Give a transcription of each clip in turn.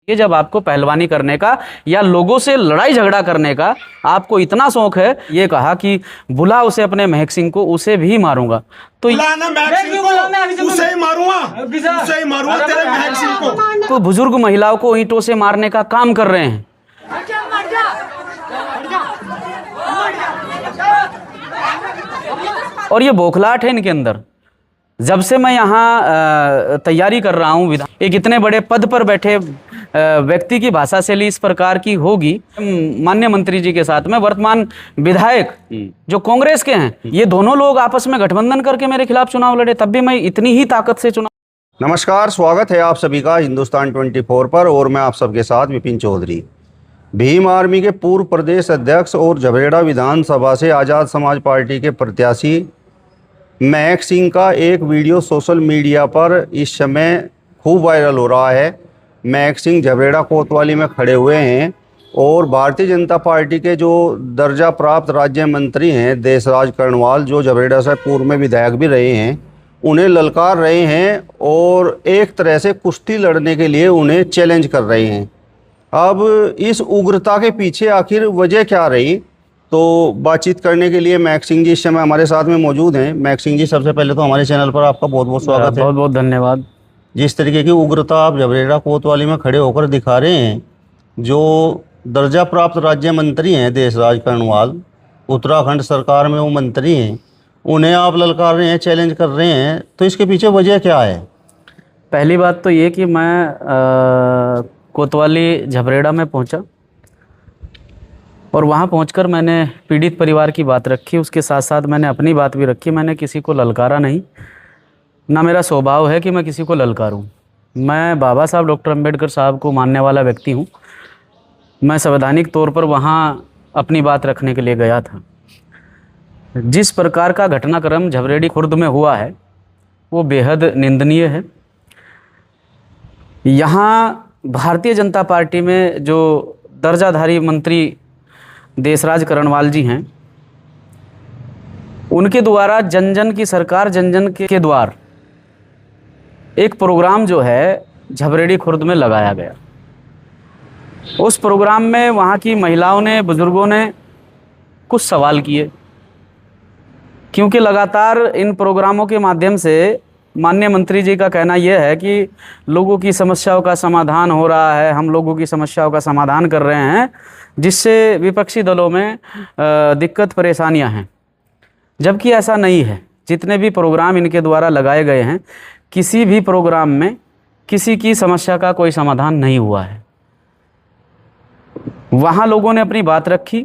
कि जब आपको पहलवानी करने का या लोगों से लड़ाई झगड़ा करने का आपको इतना शौक है, ये कहा कि बुला उसे अपने महक सिंह को, उसे भी मारूंगा। तो तो बुजुर्ग महिलाओं को ईंटों से मारने का काम कर रहे हैं। और ये बौखलाहट है इनके अंदर। जब से मैं यहाँ तैयारी कर रहा हूँ, एक इतने बड़े पद पर बैठे व्यक्ति की भाषा शैली इस प्रकार की होगी। माननीय मंत्री जी के साथ में वर्तमान विधायक जो कांग्रेस के हैं, ये दोनों लोग आपस में गठबंधन करके मेरे खिलाफ चुनाव लड़े, तब भी मैं इतनी ही ताकत से चुनाव। नमस्कार, स्वागत है आप सभी का हिंदुस्तान 24 पर और मैं आप सबके साथ विपिन चौधरी। भीम आर्मी के पूर्व प्रदेश अध्यक्ष और झबरेड़ा विधानसभा से आज़ाद समाज पार्टी के प्रत्याशी महक सिंह का एक वीडियो सोशल मीडिया पर इस समय खूब वायरल हो रहा है। महक सिंह झबरेड़ा कोतवाली में खड़े हुए हैं और भारतीय जनता पार्टी के जो दर्जा प्राप्त राज्य मंत्री हैं देशराज कर्णवाल, जो झबरेड़ा से पूर्व में विधायक भी रहे हैं, उन्हें ललकार रहे हैं और एक तरह से कुश्ती लड़ने के लिए उन्हें चैलेंज कर रहे हैं। अब इस उग्रता के पीछे आखिर वजह क्या रही, तो बातचीत करने के लिए महक सिंह जी इस समय हमारे साथ में मौजूद हैं। महक सिंह जी, सबसे पहले तो हमारे चैनल पर आपका बहुत बहुत स्वागत है। बहुत बहुत धन्यवाद। जिस तरीके की उग्रता आप झबरेड़ा कोतवाली में खड़े होकर दिखा रहे हैं, जो दर्जा प्राप्त राज्य मंत्री हैं देशराज कर्णवाल, उत्तराखंड सरकार में वो मंत्री हैं, उन्हें आप ललकार रहे हैं, चैलेंज कर रहे हैं, तो इसके पीछे वजह क्या है? पहली बात तो ये कि मैं कोतवाली झबरेड़ा में पहुंचा और वहां पहुंचकर मैंने पीड़ित परिवार की बात रखी, उसके साथ साथ मैंने अपनी बात भी रखी। मैंने किसी को ललकारा नहीं, ना मेरा स्वभाव है कि मैं किसी को ललकारूं। मैं बाबा साहब डॉक्टर अंबेडकर साहब को मानने वाला व्यक्ति हूं। मैं संवैधानिक तौर पर वहां अपनी बात रखने के लिए गया था। जिस प्रकार का घटनाक्रम झबरेड़ी खुर्द में हुआ है वो बेहद निंदनीय है। यहाँ भारतीय जनता पार्टी में जो दर्जाधारी मंत्री देशराज कर्णवाल जी हैं, उनके द्वारा जन जन की सरकार जन जन के द्वार एक प्रोग्राम जो है झबरेड़ी खुर्द में लगाया गया। उस प्रोग्राम में वहाँ की महिलाओं ने, बुजुर्गों ने कुछ सवाल किए, क्योंकि लगातार इन प्रोग्रामों के माध्यम से माननीय मंत्री जी का कहना यह है कि लोगों की समस्याओं का समाधान हो रहा है, हम लोगों की समस्याओं का समाधान कर रहे हैं, जिससे विपक्षी दलों में दिक्कत परेशानियां हैं। जबकि ऐसा नहीं है। जितने भी प्रोग्राम इनके द्वारा लगाए गए हैं, किसी भी प्रोग्राम में किसी की समस्या का कोई समाधान नहीं हुआ है। वहाँ लोगों ने अपनी बात रखी,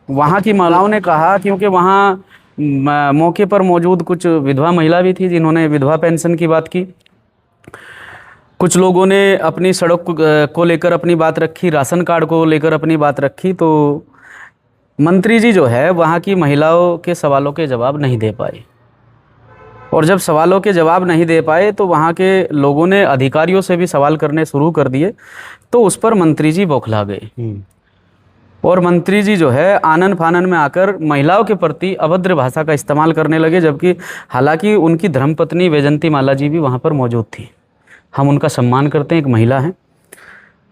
वहाँ की महिलाओं ने कहा, क्योंकि वहाँ मौके पर मौजूद कुछ विधवा महिला भी थी जिन्होंने विधवा पेंशन की बात की। कुछ लोगों ने अपनी सड़क को लेकर अपनी बात रखी, राशन कार्ड को लेकर अपनी बात रखी। तो मंत्री जी जो है वहाँ की महिलाओं के सवालों के जवाब नहीं दे पाए, और जब सवालों के जवाब नहीं दे पाए तो वहाँ के लोगों ने अधिकारियों से भी सवाल करने शुरू कर दिए। तो उस पर मंत्री जी बौखला गए और मंत्री जी जो है आनन फानन में आकर महिलाओं के प्रति अभद्र भाषा का इस्तेमाल करने लगे। जबकि हालांकि उनकी धर्मपत्नी वैजंती माला जी भी वहाँ पर मौजूद थी। हम उनका सम्मान करते हैं, एक महिला हैं,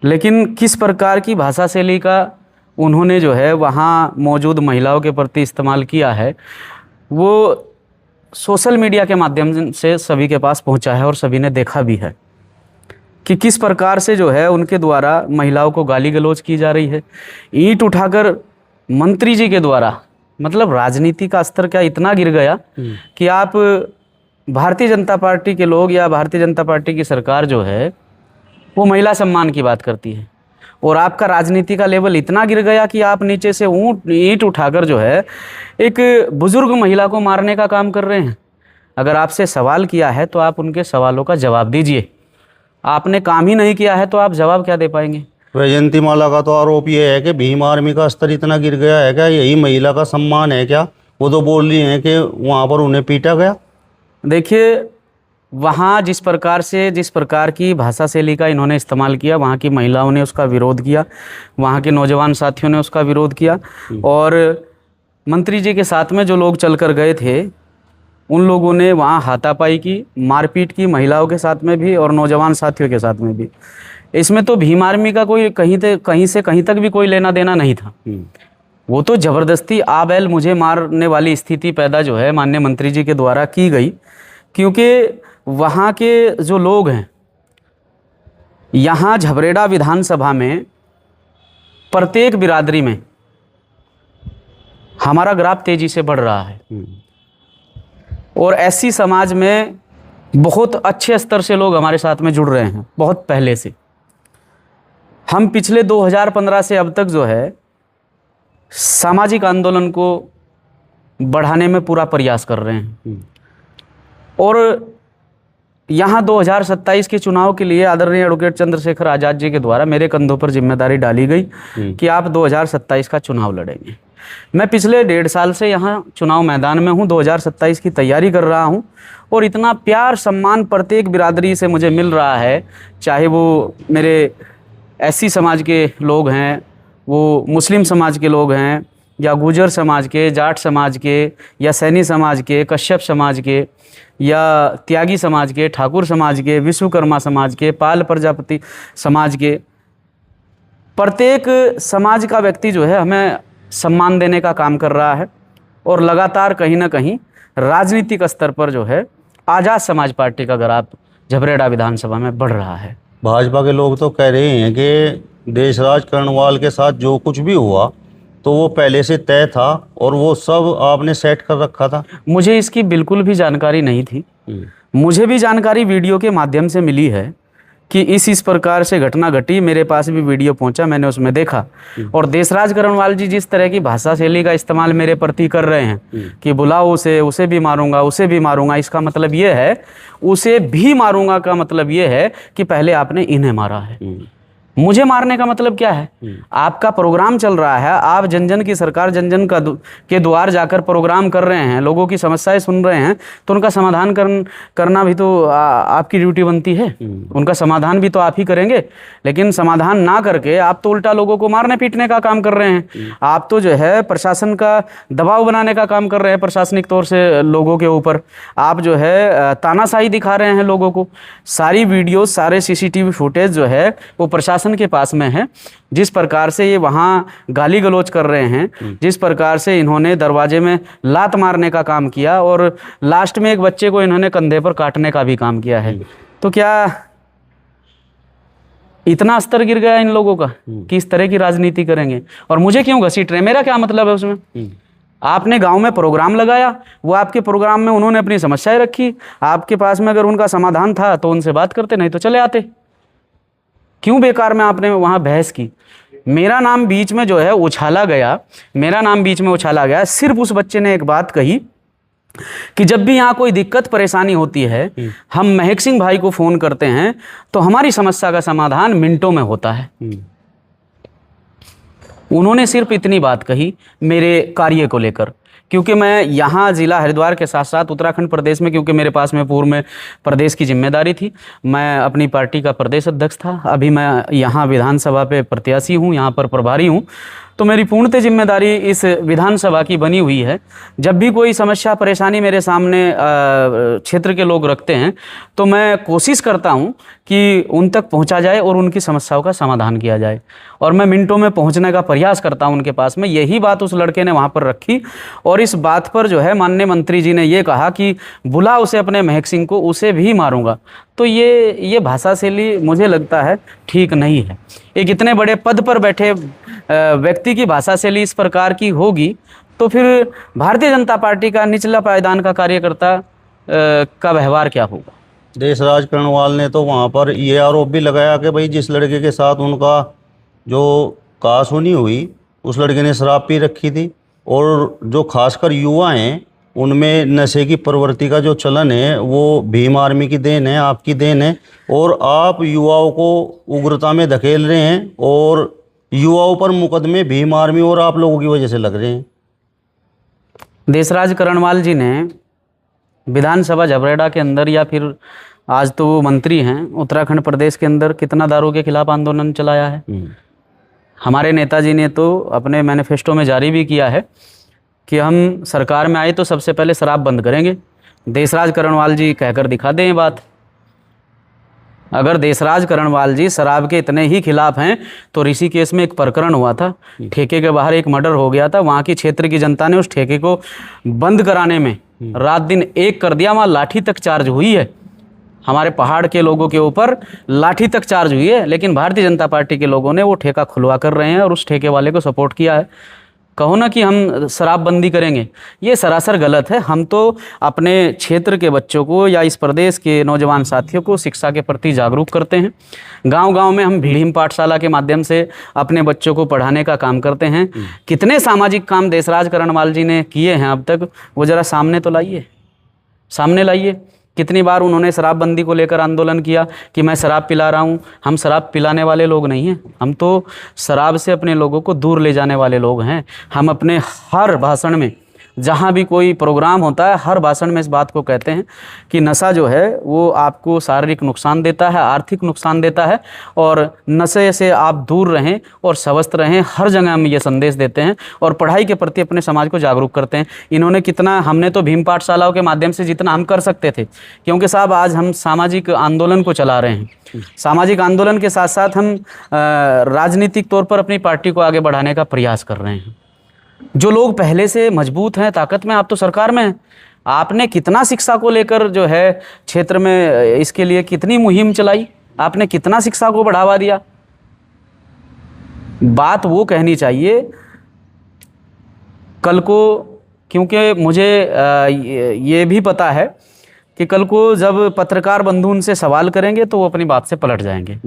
लेकिन किस प्रकार की भाषा शैली का उन्होंने जो है वहाँ मौजूद महिलाओं के प्रति इस्तेमाल किया है, वो सोशल मीडिया के माध्यम से सभी के पास पहुँचा है और सभी ने देखा भी है कि किस प्रकार से जो है उनके द्वारा महिलाओं को गाली गलौज की जा रही है। ईंट उठाकर मंत्री जी के द्वारा, मतलब राजनीति का स्तर क्या इतना गिर गया कि आप भारतीय जनता पार्टी के लोग या भारतीय जनता पार्टी की सरकार जो है वो महिला सम्मान की बात करती है, और आपका राजनीति का लेवल इतना गिर गया कि आप नीचे से ईंट उठाकर जो है एक बुजुर्ग महिला को मारने का काम कर रहे हैं। अगर आपसे सवाल किया है तो आप उनके सवालों का जवाब दीजिए। आपने काम ही नहीं किया है तो आप जवाब क्या दे पाएंगे? वैजंती माला का तो आरोप ये है कि भीम आर्मी का स्तर इतना गिर गया है क्या, यही महिला का सम्मान है क्या? वो तो बोल रही हैं कि वहाँ पर उन्हें पीटा गया। देखिए, वहाँ जिस प्रकार की भाषा शैली का इन्होंने इस्तेमाल किया, वहाँ की महिलाओं ने उसका विरोध किया, वहाँ के नौजवान साथियों ने उसका विरोध किया, और मंत्री जी के साथ में जो लोग चल कर गए थे उन लोगों ने वहाँ हाथापाई की, मारपीट की, महिलाओं के साथ में भी और नौजवान साथियों के साथ में भी। इसमें तो भीम आर्मी का कोई कहीं से कहीं तक भी कोई लेना देना नहीं था। वो तो जबरदस्ती आ बैल मुझे मारने वाली स्थिति पैदा जो है माननीय मंत्री जी के द्वारा की गई, क्योंकि वहाँ के जो लोग हैं, यहाँ झबरेड़ा विधानसभा में प्रत्येक बिरादरी में हमारा ग्राफ तेजी से बढ़ रहा है और एससी समाज में बहुत अच्छे स्तर से लोग हमारे साथ में जुड़ रहे हैं बहुत पहले से। हम पिछले 2015 से अब तक जो है सामाजिक आंदोलन को बढ़ाने में पूरा प्रयास कर रहे हैं और यहाँ 2027 के चुनाव के लिए आदरणीय एडवोकेट चंद्रशेखर आज़ाद जी के द्वारा मेरे कंधों पर जिम्मेदारी डाली गई कि आप 2027 का चुनाव लड़ेंगे। मैं पिछले 1.5 साल से यहाँ चुनाव मैदान में हूँ, 2027 की तैयारी कर रहा हूँ और इतना प्यार सम्मान प्रत्येक बिरादरी से मुझे मिल रहा है, चाहे वो मेरे एससी समाज के लोग हैं, वो मुस्लिम समाज के लोग हैं, या गुजर समाज के, जाट समाज के, या सैनी समाज के, कश्यप समाज के, या त्यागी समाज के, ठाकुर समाज के, विश्वकर्मा समाज के, पाल प्रजापति समाज के। प्रत्येक समाज का व्यक्ति जो है हमें सम्मान देने का काम कर रहा है और लगातार कहीं ना कहीं राजनीतिक स्तर पर जो है आज़ाद समाज पार्टी का ग्राफ झबरेड़ा विधानसभा में बढ़ रहा है। भाजपा के लोग तो कह रहे हैं कि देशराज कर्णवाल के साथ जो कुछ भी हुआ तो वो पहले से तय था और वो सब आपने सेट कर रखा था। मुझे इसकी बिल्कुल भी जानकारी नहीं थी। मुझे भी जानकारी वीडियो के माध्यम से मिली है कि इस प्रकार से घटना घटी। मेरे पास भी वीडियो पहुंचा, मैंने उसमें देखा और देशराज कर्णवाल जी जिस तरह की भाषा शैली का इस्तेमाल मेरे प्रति कर रहे हैं कि बुलाओ उसे भी मारूंगा, उसे भी मारूंगा, इसका मतलब ये है, उसे भी मारूंगा का मतलब ये है कि पहले आपने इन्हें मारा है। मुझे मारने का मतलब क्या है? आपका प्रोग्राम चल रहा है, आप जन जन की सरकार, जन जन का के द्वार जाकर प्रोग्राम कर रहे हैं, लोगों की समस्याएं सुन रहे हैं, तो उनका समाधान करना भी तो आपकी ड्यूटी बनती है। उनका समाधान भी तो आप ही करेंगे, लेकिन समाधान ना करके आप तो उल्टा लोगों को मारने पीटने का काम कर रहे हैं। आप तो जो है प्रशासन का दबाव बनाने का काम कर रहे हैं, प्रशासनिक तौर से लोगों के ऊपर आप जो है तानाशाही दिखा रहे हैं लोगों को। सारी वीडियो, सारे CCTV फुटेज जो है वो प्रशासन के पास में है। जिस प्रकार से ये वहाँ गाली गलौज कर रहे हैं, जिस प्रकार से इन्होंने दरवाजे में लात मारने का काम किया और लास्ट में एक बच्चे को इन्होंने कंधे पर काटने का भी काम किया है, तो क्या इतना स्तर गिर गया इन लोगों का कि इस तरह की राजनीति करेंगे? और मुझे क्यों घसीट रहे? मेरा क्या मतलब है उसमें? आपने गांव में प्रोग्राम लगाया, वो आपके प्रोग्राम में उन्होंने अपनी समस्याएं रखी, आपके पास में अगर उनका समाधान था तो उनसे बात करते, नहीं तो चले आते। क्यों बेकार में आपने वहाँ बहस की? मेरा नाम बीच में जो है उछाला गया, मेरा नाम बीच में उछाला गया। सिर्फ उस बच्चे ने एक बात कही कि जब भी यहाँ कोई दिक्कत परेशानी होती है, हम महक सिंह भाई को फ़ोन करते हैं तो हमारी समस्या का समाधान मिनटों में होता है। उन्होंने सिर्फ इतनी बात कही मेरे कार्य को लेकर, क्योंकि मैं यहाँ ज़िला हरिद्वार के साथ साथ उत्तराखंड प्रदेश में, क्योंकि मेरे पास में पूर्व में प्रदेश की जिम्मेदारी थी, मैं अपनी पार्टी का प्रदेश अध्यक्ष था, अभी मैं यहाँ विधानसभा पे प्रत्याशी हूँ, यहाँ पर प्रभारी हूँ, तो मेरी पूर्णतः जिम्मेदारी इस विधानसभा की बनी हुई है। जब भी कोई समस्या परेशानी मेरे सामने क्षेत्र के लोग रखते हैं तो मैं कोशिश करता हूं कि उन तक पहुंचा जाए और उनकी समस्याओं का समाधान किया जाए, और मैं मिनटों में पहुंचने का प्रयास करता हूं उनके पास में। यही बात उस लड़के ने वहां पर रखी और इस बात पर जो है माननीय मंत्री जी ने ये कहा कि बुला उसे अपने महक सिंह को, उसे भी मारूंगा। तो ये भाषा शैली मुझे लगता है ठीक नहीं है। एक इतने बड़े पद पर बैठे व्यक्ति की भाषा शैली इस प्रकार की होगी तो फिर भारतीय जनता पार्टी का निचला पायदान का कार्यकर्ता का व्यवहार क्या होगा? देशराज कर्णवाल ने तो वहाँ पर ये आरोप भी लगाया कि भाई जिस लड़के के साथ उनका जो कहासुनी हुई उस लड़के ने शराब पी रखी थी, और जो खासकर युवा हैं उनमें नशे की प्रवृत्ति का जो चलन है वो भीम आर्मी की देन है, आपकी देन है, और आप युवाओं को उग्रता में धकेल रहे हैं और युवाओं पर मुकदमे भीम आर्मी और आप लोगों की वजह से लग रहे हैं। देशराज कर्णवाल जी ने विधानसभा झबरेड़ा के अंदर, या फिर आज तो वो मंत्री हैं, उत्तराखंड प्रदेश के अंदर कितना दारू के खिलाफ आंदोलन चलाया है। हमारे नेताजी ने तो अपने मैनिफेस्टो में जारी भी किया है कि हम सरकार में आए तो सबसे पहले शराब बंद करेंगे। देशराज कर्णवाल जी कहकर दिखा दें ये बात। अगर देशराज करणवाल जी शराब के इतने ही खिलाफ हैं तो ऋषिकेश में एक प्रकरण हुआ था, ठेके के बाहर एक मर्डर हो गया था, वहाँ की क्षेत्र की जनता ने उस ठेके को बंद कराने में रात दिन एक कर दिया। वहाँ लाठी तक चार्ज हुई है, हमारे पहाड़ के लोगों के ऊपर लाठी तक चार्ज हुई है, लेकिन भारतीय जनता पार्टी के लोगों ने वो ठेका खुलवा कर रहे हैं और उस ठेके वाले को सपोर्ट किया है। कहो ना कि हम शराबबंदी करेंगे, ये सरासर गलत है। हम तो अपने क्षेत्र के बच्चों को या इस प्रदेश के नौजवान साथियों को शिक्षा के प्रति जागरूक करते हैं। गांव-गांव में हम भीम पाठशाला के माध्यम से अपने बच्चों को पढ़ाने का काम करते हैं। कितने सामाजिक काम देशराज करणवाल जी ने किए हैं अब तक, वो ज़रा सामने तो लाइए, सामने लाइए। कितनी बार उन्होंने शराबबंदी को लेकर आंदोलन किया कि मैं शराब पिला रहा हूँ। हम शराब पिलाने वाले लोग नहीं हैं, हम तो शराब से अपने लोगों को दूर ले जाने वाले लोग हैं। हम अपने हर भाषण में, जहाँ भी कोई प्रोग्राम होता है, हर भाषण में इस बात को कहते हैं कि नशा जो है वो आपको शारीरिक नुकसान देता है, आर्थिक नुकसान देता है, और नशे से आप दूर रहें और स्वस्थ रहें। हर जगह हम ये संदेश देते हैं और पढ़ाई के प्रति अपने समाज को जागरूक करते हैं। इन्होंने कितना, हमने तो भीम पाठशालाओं के माध्यम से जितना हम कर सकते थे, क्योंकि साहब आज हम सामाजिक आंदोलन को चला रहे हैं। सामाजिक आंदोलन के साथ साथ हम राजनीतिक तौर पर अपनी पार्टी को आगे बढ़ाने का प्रयास कर रहे हैं। जो लोग पहले से मजबूत हैं, ताकत में, आप तो सरकार में हैं, आपने कितना शिक्षा को लेकर जो है क्षेत्र में इसके लिए कितनी मुहिम चलाई, आपने कितना शिक्षा को बढ़ावा दिया। बात वो कहनी चाहिए कल को, क्योंकि मुझे ये भी पता है कि कल को जब पत्रकार बंधु उनसे सवाल करेंगे तो वो अपनी बात से पलट जाएंगे।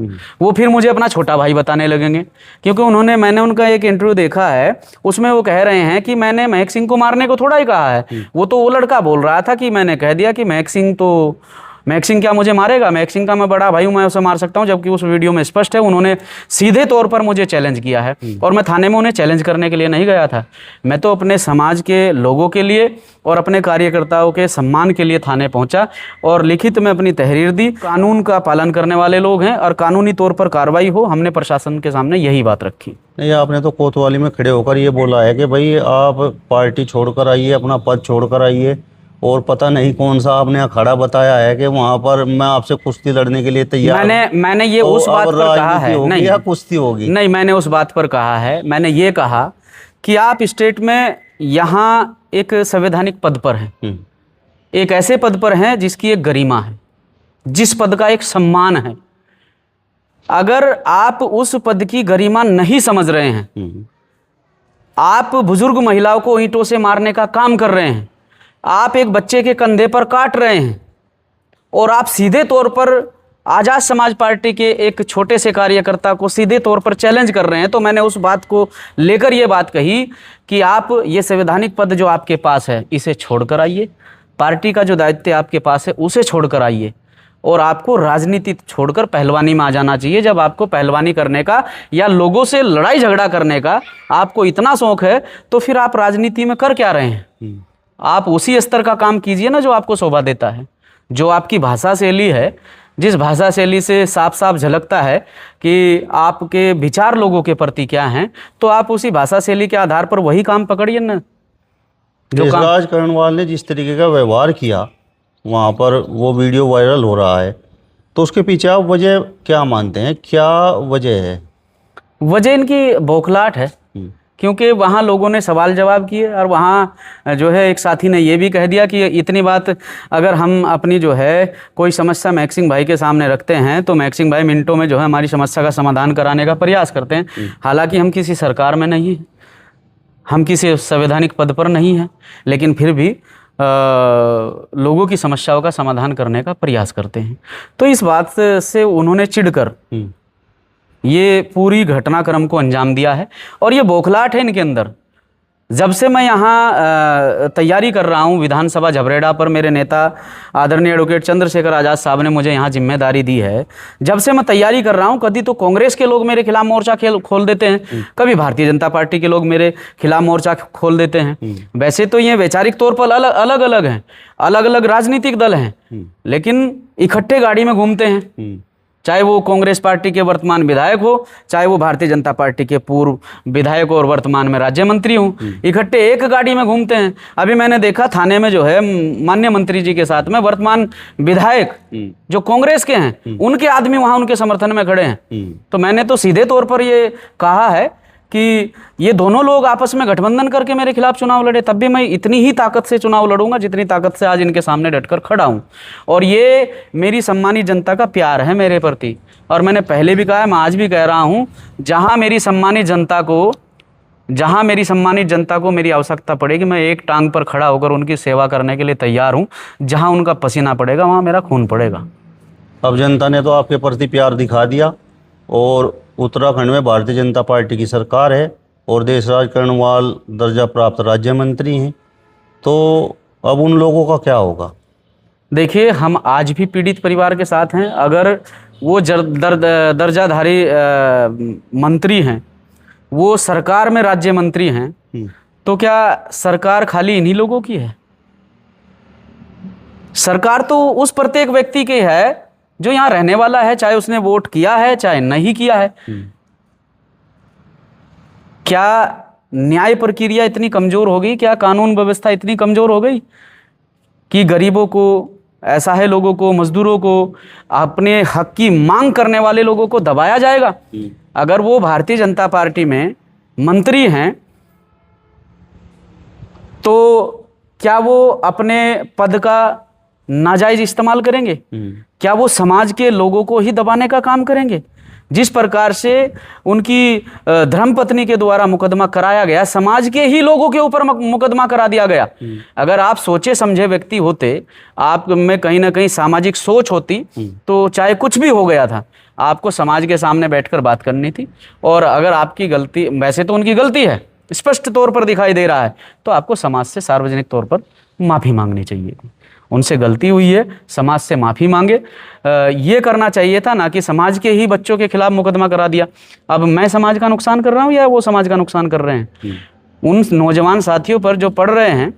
वो फिर मुझे अपना छोटा भाई बताने लगेंगे, क्योंकि मैंने उनका एक इंटरव्यू देखा है, उसमें वो कह रहे हैं कि मैंने महक सिंह को मारने को थोड़ा ही कहा है। वो तो वो लड़का बोल रहा था कि मैंने कह दिया कि महक सिंह क्या मुझे मारेगा, महक सिंह का मैं बड़ा भाई हूँ, मैं उसे मार सकता हूँ, जबकि उस वीडियो में स्पष्ट है उन्होंने सीधे तौर पर मुझे चैलेंज किया है। और मैं थाने में उन्हें चैलेंज करने के लिए नहीं गया था, मैं तो अपने समाज के लोगों के लिए और अपने कार्यकर्ताओं के सम्मान के लिए थाने पहुंचा और लिखित में अपनी तहरीर दी। कानून का पालन करने वाले लोग हैं और कानूनी तौर पर कार्रवाई हो, हमने प्रशासन के सामने यही बात रखी। नहीं, आपने तो कोतवाली में खड़े होकर ये बोला है कि भाई आप पार्टी छोड़कर आइए, अपना पद छोड़कर आइए, और पता नहीं कौन सा आपने अखाड़ा बताया है कि वहां पर मैं आपसे कुश्ती लड़ने के लिए तैयार। मैंने ये उस बात पर कहा है नहीं, या कुश्ती होगी नहीं, मैंने उस बात पर कहा है, मैंने ये कहा कि आप स्टेट में यहाँ एक संवैधानिक पद पर हैं, एक ऐसे पद पर हैं जिसकी एक गरिमा है, जिस पद का एक सम्मान है। अगर आप उस पद की गरिमा नहीं समझ रहे हैं, आप बुजुर्ग महिलाओं को ईंटों से मारने का काम कर रहे हैं, आप एक बच्चे के कंधे पर काट रहे हैं, और आप सीधे तौर पर आज़ाद समाज पार्टी के एक छोटे से कार्यकर्ता को सीधे तौर पर चैलेंज कर रहे हैं, तो मैंने उस बात को लेकर ये बात कही कि आप ये संवैधानिक पद जो आपके पास है इसे छोड़कर आइए, पार्टी का जो दायित्व आपके पास है उसे छोड़कर आइए, और आपको राजनीति छोड़कर पहलवानी में आ जाना चाहिए। जब आपको पहलवानी करने का या लोगों से लड़ाई झगड़ा करने का आपको इतना शौक है, तो फिर आप राजनीति में कर क्या रहे हैं? आप उसी स्तर का काम कीजिए ना जो आपको शोभा देता है, जो आपकी भाषा शैली है, जिस भाषा शैली से साफ साफ झलकता है कि आपके विचार लोगों के प्रति क्या हैं, तो आप उसी भाषा शैली के आधार पर वही काम पकड़िए ना। देशराज करणवाल ने जिस तरीके का व्यवहार किया वहाँ पर, वो वीडियो वायरल हो रहा है, तो उसके पीछे आप वजह क्या मानते हैं, क्या वजह है? वजह इनकी बौखलाहट है, क्योंकि वहाँ लोगों ने सवाल जवाब किए और वहाँ जो है एक साथी ने ये भी कह दिया कि इतनी बात अगर हम अपनी जो है कोई समस्या महक सिंह भाई के सामने रखते हैं तो महक सिंह भाई मिनटों में जो है हमारी समस्या का समाधान कराने का प्रयास करते हैं। हालांकि हम किसी सरकार में नहीं हैं, हम किसी संवैधानिक पद पर नहीं हैं, लेकिन फिर भी लोगों की समस्याओं का समाधान करने का प्रयास करते हैं। तो इस बात से उन्होंने चिढ़कर ये पूरी घटनाक्रम को अंजाम दिया है, और ये बौखलाहट है इनके अंदर। जब से मैं यहाँ तैयारी कर रहा हूँ विधानसभा झबरेड़ा पर, मेरे नेता आदरणीय एडवोकेट चंद्रशेखर आज़ाद साहब ने मुझे यहाँ जिम्मेदारी दी है, जब से मैं तैयारी कर रहा हूँ, कभी तो कांग्रेस के लोग मेरे खिलाफ मोर्चा खोल देते हैं, कभी भारतीय जनता पार्टी के लोग मेरे खिलाफ मोर्चा खोल देते हैं। वैसे तो ये वैचारिक तौर पर अलग अलग हैं, अलग अलग राजनीतिक दल हैं, लेकिन इकट्ठे गाड़ी में घूमते हैं। चाहे वो कांग्रेस पार्टी के वर्तमान विधायक हो, चाहे वो भारतीय जनता पार्टी के पूर्व विधायक और वर्तमान में राज्य मंत्री हो, इकट्ठे एक गाड़ी में घूमते हैं। अभी मैंने देखा थाने में जो है माननीय मंत्री जी के साथ में वर्तमान विधायक जो कांग्रेस के हैं उनके आदमी वहां उनके समर्थन में खड़े हैं। तो मैंने तो सीधे तौर पर ये कहा है कि ये दोनों लोग आपस में गठबंधन करके मेरे खिलाफ चुनाव लड़े, तब भी मैं इतनी ही ताकत से चुनाव लड़ूंगा जितनी ताकत से आज इनके सामने डटकर खड़ा हूं। और ये मेरी सम्मानित जनता का प्यार है मेरे प्रति। और मैंने पहले भी कहा है, मैं आज भी कह रहा हूं, जहां मेरी सम्मानित जनता को मेरी आवश्यकता पड़ेगी, मैं एक टांग पर खड़ा होकर उनकी सेवा करने के लिए तैयार हूं। जहां उनका पसीना पड़ेगा वहां मेरा खून पड़ेगा। अब जनता ने तो आपके प्रति प्यार दिखा दिया और उत्तराखंड में भारतीय जनता पार्टी की सरकार है और देशराज कर्णवाल दर्जा प्राप्त राज्य मंत्री हैं, तो अब उन लोगों का क्या होगा? देखिए, हम आज भी पीड़ित परिवार के साथ हैं। अगर वो दर्जाधारी मंत्री हैं, वो सरकार में राज्य मंत्री हैं, तो क्या सरकार खाली इन्हीं लोगों की है? सरकार तो उस प्रत्येक व्यक्ति की है जो यहां रहने वाला है, चाहे उसने वोट किया है चाहे नहीं किया है। क्या न्याय प्रक्रिया इतनी कमजोर हो गई, क्या कानून व्यवस्था इतनी कमजोर हो गई कि गरीबों को, असहाय लोगों को, मजदूरों को, अपने हक की मांग करने वाले लोगों को दबाया जाएगा? अगर वो भारतीय जनता पार्टी में मंत्री हैं तो क्या वो अपने पद का नाजायज इस्तेमाल करेंगे? क्या वो समाज के लोगों को ही दबाने का काम करेंगे? जिस प्रकार से उनकी धर्मपत्नी के द्वारा मुकदमा कराया गया, समाज के ही लोगों के ऊपर मुकदमा करा दिया गया। अगर आप सोचे समझे व्यक्ति होते, आप में कहीं ना कहीं सामाजिक सोच होती, तो चाहे कुछ भी हो गया था, आपको समाज के सामने बैठकर बात करनी थी। और अगर आपकी गलती, वैसे तो उनकी गलती है, स्पष्ट तौर पर दिखाई दे रहा है, तो आपको समाज से सार्वजनिक तौर पर माफ़ी मांगनी चाहिए थी। उनसे गलती हुई है, समाज से माफ़ी मांगे, ये करना चाहिए था, ना कि समाज के ही बच्चों के खिलाफ मुकदमा करा दिया। अब मैं समाज का नुकसान कर रहा हूँ या वो समाज का नुकसान कर रहे हैं? उन नौजवान साथियों पर जो पढ़ रहे हैं,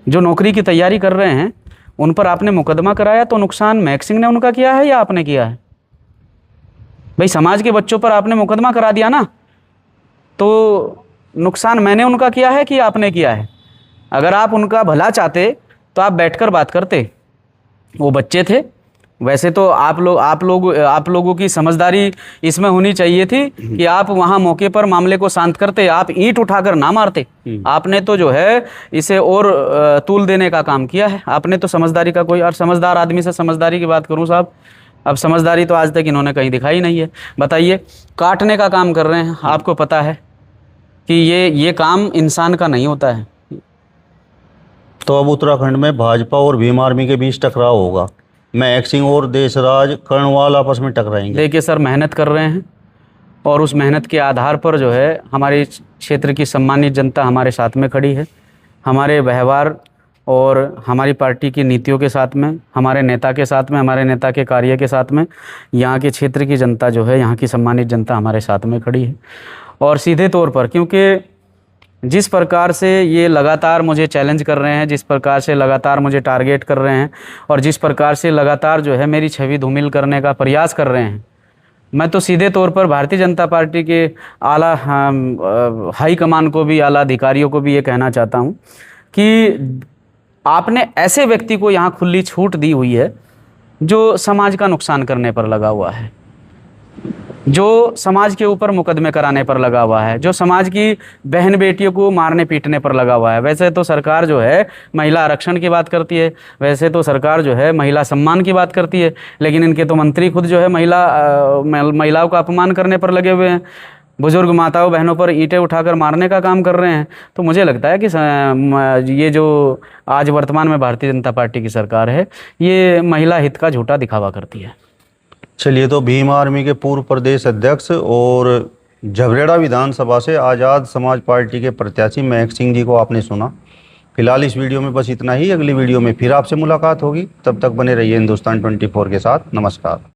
जो नौकरी की तैयारी कर रहे हैं, उन पर आपने मुकदमा कराया, तो नुकसान महक सिंह ने उनका किया है या आपने किया है? भाई, समाज के बच्चों पर आपने मुकदमा करा दिया ना, तो नुकसान मैंने उनका किया है कि आपने किया है? अगर आप उनका भला चाहते तो आप बैठकर बात करते। वो बच्चे थे। वैसे तो आप लोगों की समझदारी इसमें होनी चाहिए थी कि आप वहां मौके पर मामले को शांत करते, आप ईंट उठाकर ना मारते। आपने तो जो है इसे और तूल देने का काम किया है। आपने तो समझदारी का कोई, और समझदार आदमी से समझदारी की बात करूं साहब, अब समझदारी तो आज तक इन्होंने कहीं दिखाई नहीं है। बताइए, काटने का काम कर रहे हैं। आपको पता है कि ये काम इंसान का नहीं होता है। तो अब उत्तराखंड में भाजपा और भीम आर्मी के बीच टकराव होगा। महक सिंह और देशराज कर्णवाल आपस में टकराएंगे। देखिए सर, मेहनत कर रहे हैं और उस मेहनत के आधार पर जो है हमारे क्षेत्र की सम्मानित जनता हमारे साथ में खड़ी है। हमारे व्यवहार और हमारी पार्टी की नीतियों के साथ में, हमारे नेता के साथ में, हमारे नेता के कार्य के साथ में यहाँ के क्षेत्र की जनता जो है, यहाँ की सम्मानित जनता हमारे साथ में खड़ी है। और सीधे तौर पर, क्योंकि जिस प्रकार से ये लगातार मुझे चैलेंज कर रहे हैं, जिस प्रकार से लगातार मुझे टारगेट कर रहे हैं और जिस प्रकार से लगातार जो है मेरी छवि धूमिल करने का प्रयास कर रहे हैं, मैं तो सीधे तौर पर भारतीय जनता पार्टी के आला हाई कमान को भी, आला अधिकारियों को भी ये कहना चाहता हूँ कि आपने ऐसे व्यक्ति को यहाँ खुली छूट दी हुई है जो समाज का नुकसान करने पर लगा हुआ है, जो समाज के ऊपर मुकदमे कराने पर लगा हुआ है, जो समाज की बहन बेटियों को मारने पीटने पर लगा हुआ है। वैसे तो सरकार जो है महिला आरक्षण की बात करती है, वैसे तो सरकार जो है महिला सम्मान की बात करती है, लेकिन इनके तो मंत्री खुद जो है महिलाओं का अपमान करने पर लगे हुए हैं, बुजुर्ग माताओं बहनों पर ईंटें उठाकर मारने का काम कर रहे हैं। तो मुझे लगता है कि ये जो आज वर्तमान में भारतीय जनता पार्टी की सरकार है, ये महिला हित का झूठा दिखावा करती है। चलिए, तो भीम आर्मी के पूर्व प्रदेश अध्यक्ष और झबरेड़ा विधानसभा से आज़ाद समाज पार्टी के प्रत्याशी महक सिंह जी को आपने सुना। फिलहाल इस वीडियो में बस इतना ही। अगली वीडियो में फिर आपसे मुलाकात होगी। तब तक बने रहिए हिंदुस्तान 24 के साथ। नमस्कार।